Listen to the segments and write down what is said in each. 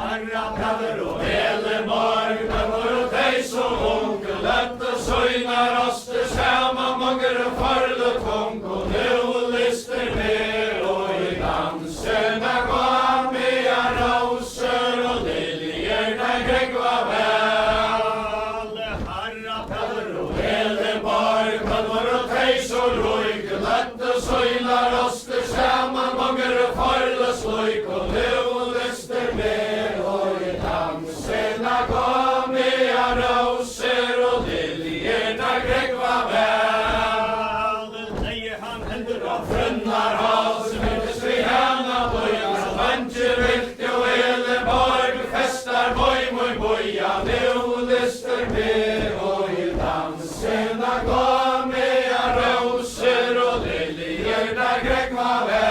Harrapaller og Eleborg, der var de så unge, lett og søgner raste skjema, mange farle tung, og nå lister med, og i dansene går med roser og liljer, der gregva vel. Harrapaller og Eleborg, der var de så røyk, lett og søgner raste skjema, mange farle sløyk, og nå lister med, og i dansene går med roser og liljer, der gregva vel. Leie han hender av frønnar hals, minnes vi hana bøya, så vantjer vilt og Eleborg, festar boja, nå lister med, og i dansene går med roser og liljer, der gregva vel.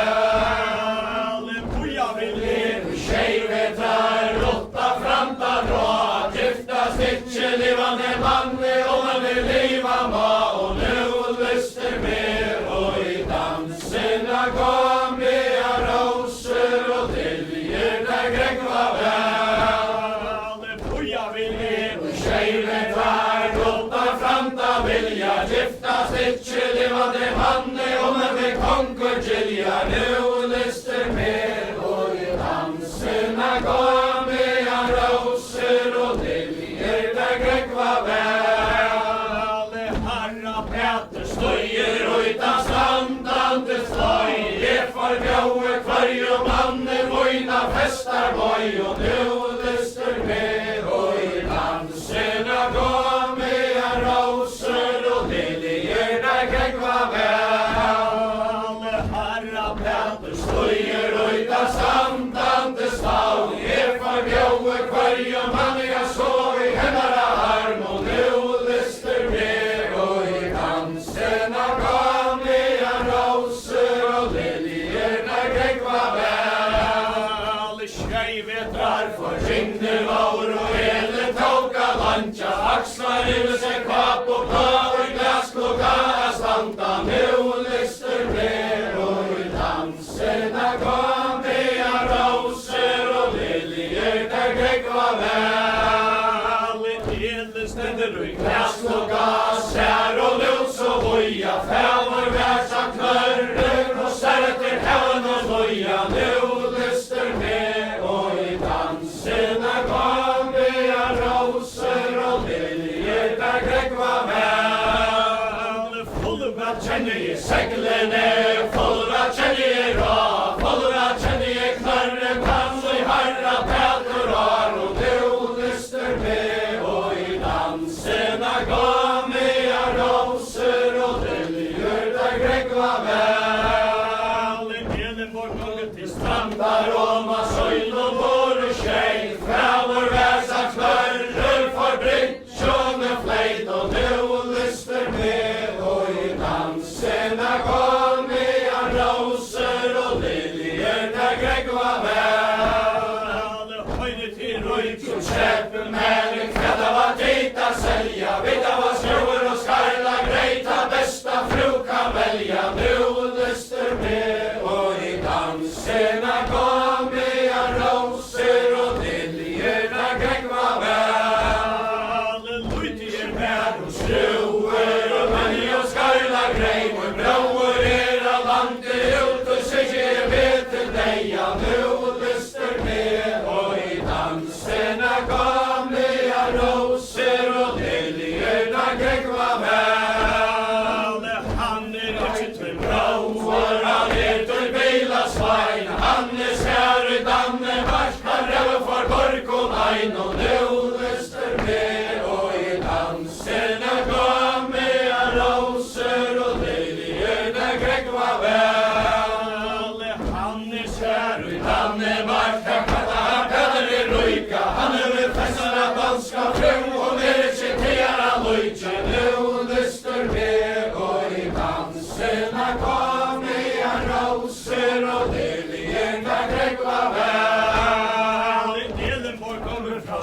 Ikke livande manne, og man vil liva ma, og nå lyster med, og i dansene går med roser og liljer, der gregva vel. Puja vil leve, skjeive tar, rådda framta vilja, giftast ikke livande manne, og man vil konkur gilja, nå lyster med, og i dansene går med roser og liljer, der gregva vel. Harra Peter støyer uta standande sløy, jeg får bjaue kvarje manne, voina festar bøy, og nå lyster med, og i dansene går med roser og liljer, der gregva vel. Harra Peter støyer uta standande sløy, jeg får bjaue kvarje manne, jeg så i hendara arm, og nå lyster med, og i dansene går med roser og liljer, der gregva vel. Skjeive drar for ringner vår, og hele tåka lantja, akslar i seg kvap og blå, og glasklokka standa, nå lyster med, og i dansene går med roser og liljer, der gregva vel. Stender i glasklokka, sær og lus og voja, fævor værsa knørrer, og særter heven og loja, nå lyster med, og i dansene går med roser og liljer, der gregva vel. Fullva kjenner i seglene, fullva kjenner i rå, fullva kjenner i knørren, kan så i harra Peter har, og nå lyster med, og i dansene går med roser og liljer, der gregva vel. Eleborg mange til strandar, og ma søyl og våre skjei, fævor værsa knørrer for brytsjåne fleit, og nå lyster med, og i dansene går med roser og liljer, der gregva vel. Høyne til røyk som kjeppen melding, kvedda var dit a selja, vidda var skjøver og skarla greita, besta fru kan velja, nå lyster med, og i dansene går med roser og liljer, der gregva vel. Luytier med og skruer, og menni og skarla grei, og brauer av landet ut, og sikker vet til deg, ja, nå lyster med, og i dansene går med roser og liljer, der gregva vel. Han ikke til brauer, han til bilasvein, han skjær i Danmark, han rev for Borkon ein, og nå lyster med, og i dansene går med roser og liljer, der gregva vel. Han skjær i Danmark, han Peter i røyka, han vil festna danska fru, og ikke tera løyke, nå lyster med, og i dansene går med roser og liljer, der gregva vel. Eleborg kommer fra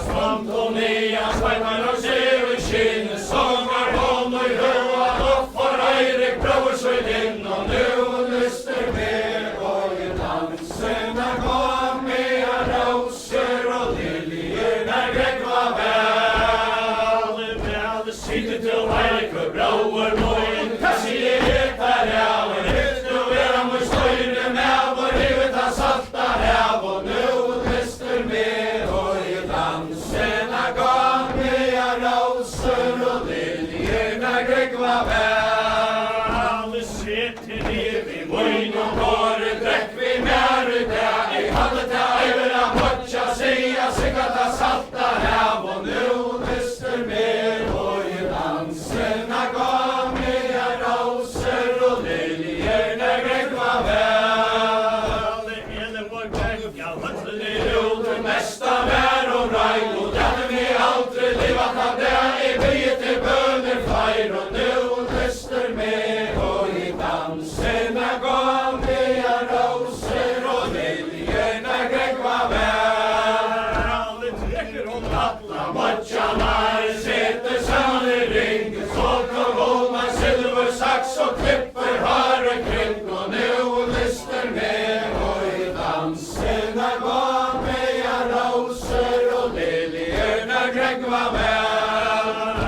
besta vær og regn, og det vi aldri livet av det, bygget til bøner feir, og nu lyster med, og i dansene går mye roser, og liljene grekva vær. Alle trekker om alla matjanar, sitter sammen i ring, så kom Olmar silver, saks og klipper har kring, og nu lyster med, og i dansene går mye roser, og liljene grekva vær.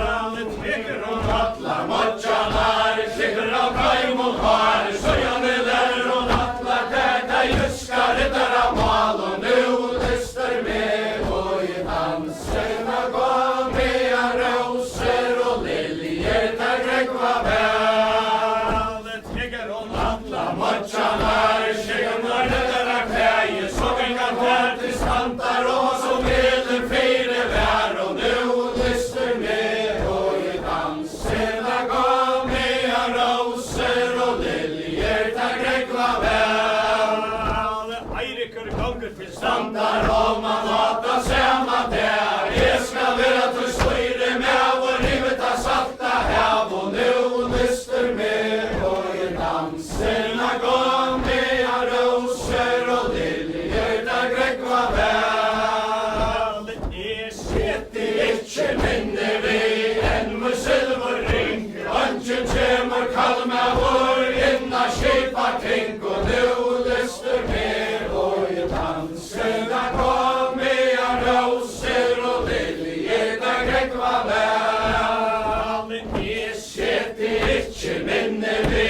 Alle trekker om alla matjanar, sitter av kaimon har, søjane lær og nattla kærta, jyska riddar av mal, og nu lyster med, og i dansene går mye roser, og liljer der grekva vær. Alle trekker om alla matjanar, skjegnar riddar av kæje, så gengar her til standar, og som heder fire vær, og nu lyster med, og i dansene går mye roser, og liljer der grekva vær. Alle eiriker ganger til standar, og man lata sema der, jeg skal være til styre med, og rivet av salta hav, og nu lyster med, og i dansene går mye roser, og liljer der grekva vær. Jeg sitter ikke minne vi, enn med silverring, ønsken kjemur kalma vår, inna skipa kring, og nu lyster med, og i dansene går mye roser, og liljer der grekva vær. Jeg sitter ikke minne vi,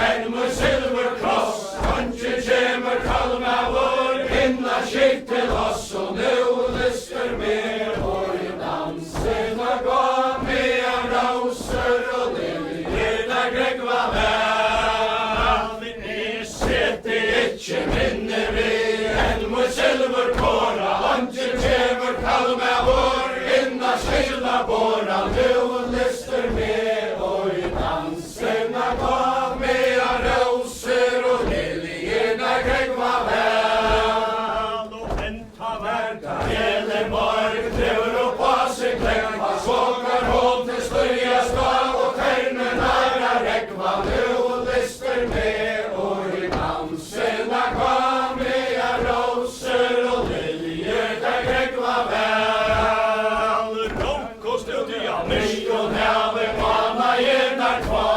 enn med silverkross, ønsken kjemur kalma vår, inna skip til oss, og nu lyster med, og i dansene går mye roser, og liljer der grekva vær. Jeg sitter ikke minne vi, enn med silverkåra, ønsken kjemur kalma vår, inna skila båra, nu lyster med, og i dansene går mye roser, og liljer der grekva vær. Og venta verda, hele morg, trevur opp av seg klekva, svågar hånd til styrja stav, og terne næra rekva, nu lyster med, og i dansene går mye roser, og liljer der grekva vær. Ronk og stundi av mysk og neve, mana gjernar tva,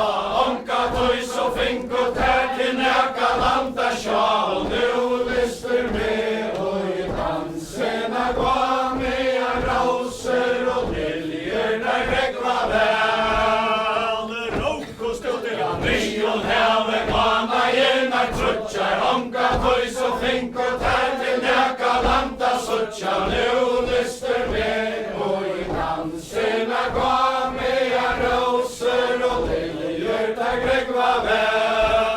onka tøys og fink og tær til næka landa sjå, og nu lyster med, og i dansene går mye roser, og liljer der grekva vær. Ronk og stundi av mysk og neve, mana gjernar trutjar, onka tøys og fink og tær til næka landa suttja, nu lyster med, og i dansene går mye roser, og liljer der grekva vær.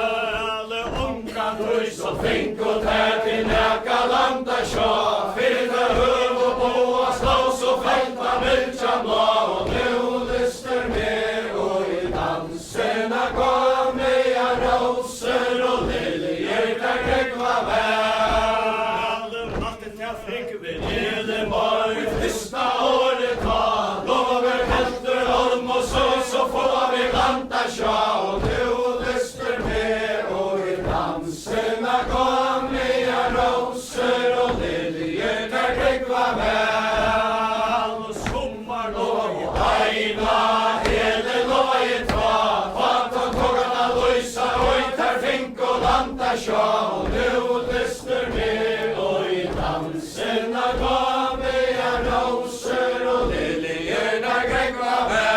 Onka tøys og fink og tær til næka landa sjå, fyrir det høv og på og slås og felta mylkja blå, og nu lyster med, og i dansene går mye roser, og liljer der grekva vær. Natten til fink vi nede morg, fyrsta året ta, lover helter holm og så får vi landa sjå, og nu lyster med, og i dansene går mye roser, og liljer der grekva vær. Sommarlov i Aina, hele lov i tva, fat og tågarna løysa, og tar fink og landa sjå, og nu lyster med, og i dansene går mye roser, og liljer der grekva vær.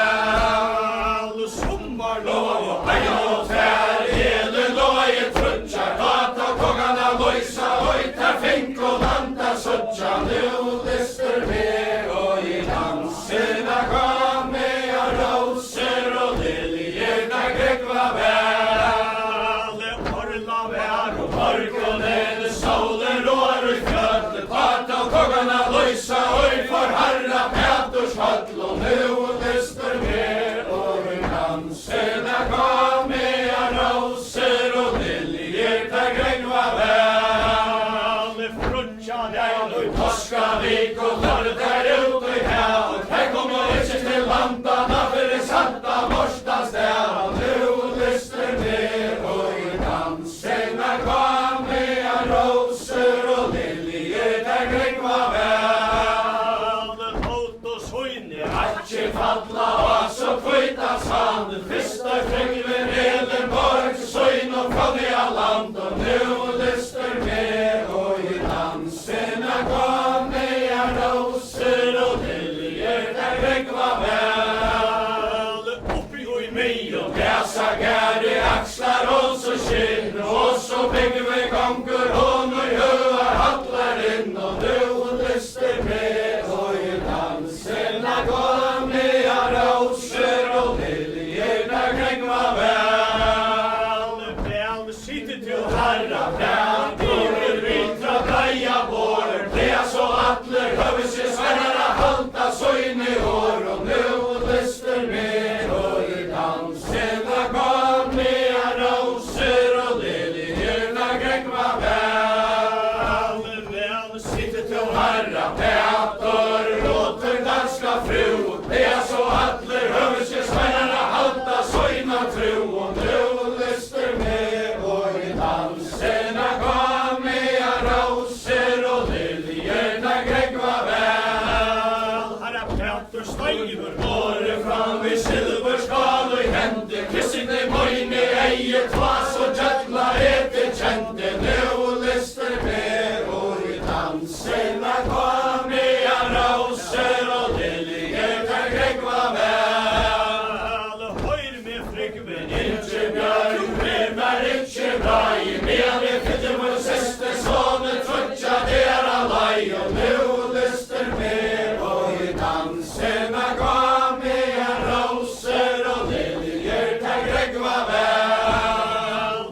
Sommarlov i Aina og tær, hele lov i trutjar, fat og tågarna løysa, og tar fink og landa suttja, nu lyster med, og i dansene går mye roser, og liljer der grekva vær. Orla vær og morg og nede, solen rår i fjøll, fat og tågarna løysa, og for harra Peters høll, og nu lyster med, og i dansene går mye roser, og liljer der grekva vær. Frutja deg, og toska vi Tryggve konkur hon og höar hallar inn og nu lyster med og i danserna gåmliga roser og liljerna krängva väl. Väl sitter till Herra väl, blir vitra bleia vår, det så atler höfse svärra halta söjn i år och nu lyster med och i danserna gåmliga roser och liljerna krängva väl. väl sitter till Herra Peter, låter danska fru, det så atler höfse svärra halta söjna tro och nu lyster med och i danserna gåmliga roser och liljerna krängva väl. Herra Peter Steiver Åre fram vid silverskal och i hände, kissing i mojne eget vas och jävla ete kände, nu lyster med och i danserna gåmliga roser och liljerna krängva väl. höjr med Tryggve Inte björn, men inte bra i men det fyller vår syster sonen tröttja dera laj och nu lyster med och i danserna gåmliga roser och liljerna krängva väl.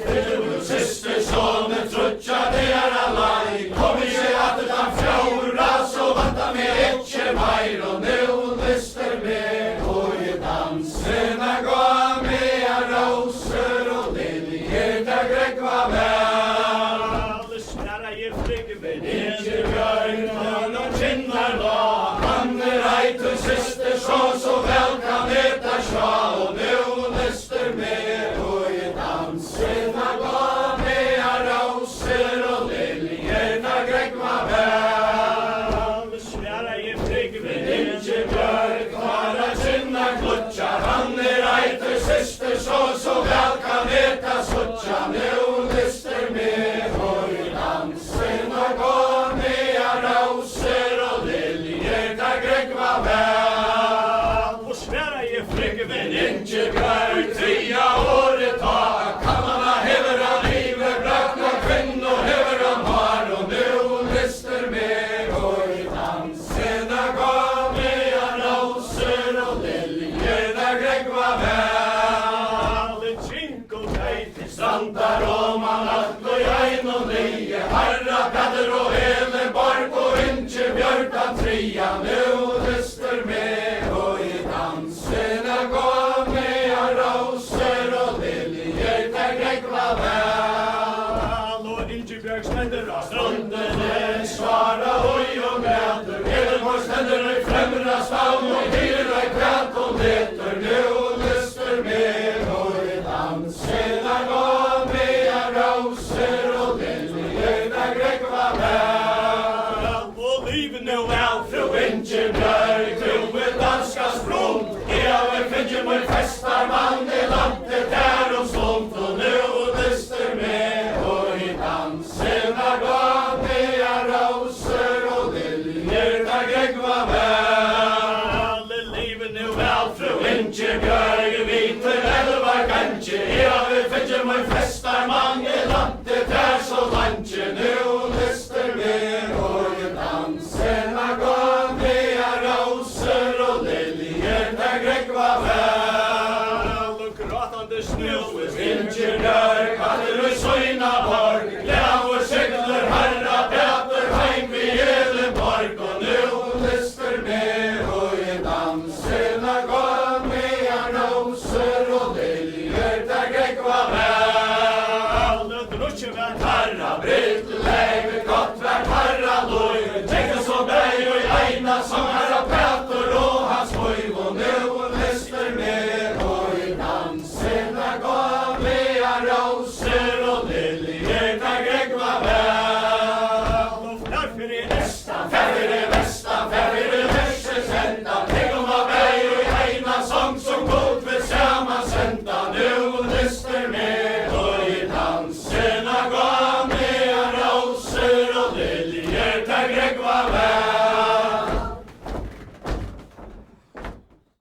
Fyller vår syster sonen tröttja dera laj kom i sig att utan fjorda så vanta med etche majr och nu lyster med och i danserna gåmliga roser och liljerna krängva väl. Snära ger Tryggve Inte björn och kinnar la, han rejtu syster så väl kan äta sja och nu lyster med och i danserna gåmliga roser och liljerna krängva väl. Snära ger Tryggve Inte björk bara kinnar klutjar, han rejtu syster så väl kan äta suttja, nu lyster med och i danserna gåmliga roser och liljerna krängva väl. och snära ger Tryggve Inte björk tria året ta, kammarna hever han livet brakna kvinnor hever han har och nu lyster med och i danserna gåmliga roser och liljerna krängva väl. Jingle Kate Strandar om man allt och jag och nio, Herra Petter och Heleborg och inte björkan tria, nu lyster med och i danserna gåmliga roser och liljerna krängva väl. och Ingebjörg ständer av Strunden svara hoj och mäter, Heleborg ständer i främra stavn och hyra i kvät och leter, nu lyster med och i danserna gåmliga roser och liljerna krängva väl. och livet nu väl Fru Ingebjörg, du med danska språk, jag finner mig festar man i landet här och slånt och nu lyster med och i danserna gåmliga roser och liljerna krängva väl. livet nu väl Fru Ingebjörg, viter elva kanske, jag finner mig festar man i landet här så lantje, nu lyster med och i danserna gåmliga roser och liljerna krängva väl. och gråtande snö Ingebjörg, katter och söjna borg, gläv och segler Herra Peter heim vid Elenborg och nu lyster med och i danserna gåmliga roser och liljerna krängva väl. Herra Britt, läget gott värt Herra loj, tänk så berg och i ena som Herra Peter och hans moj och nu lyster med och i danserna gåmliga roser och liljerna krängva väl. därför är nästan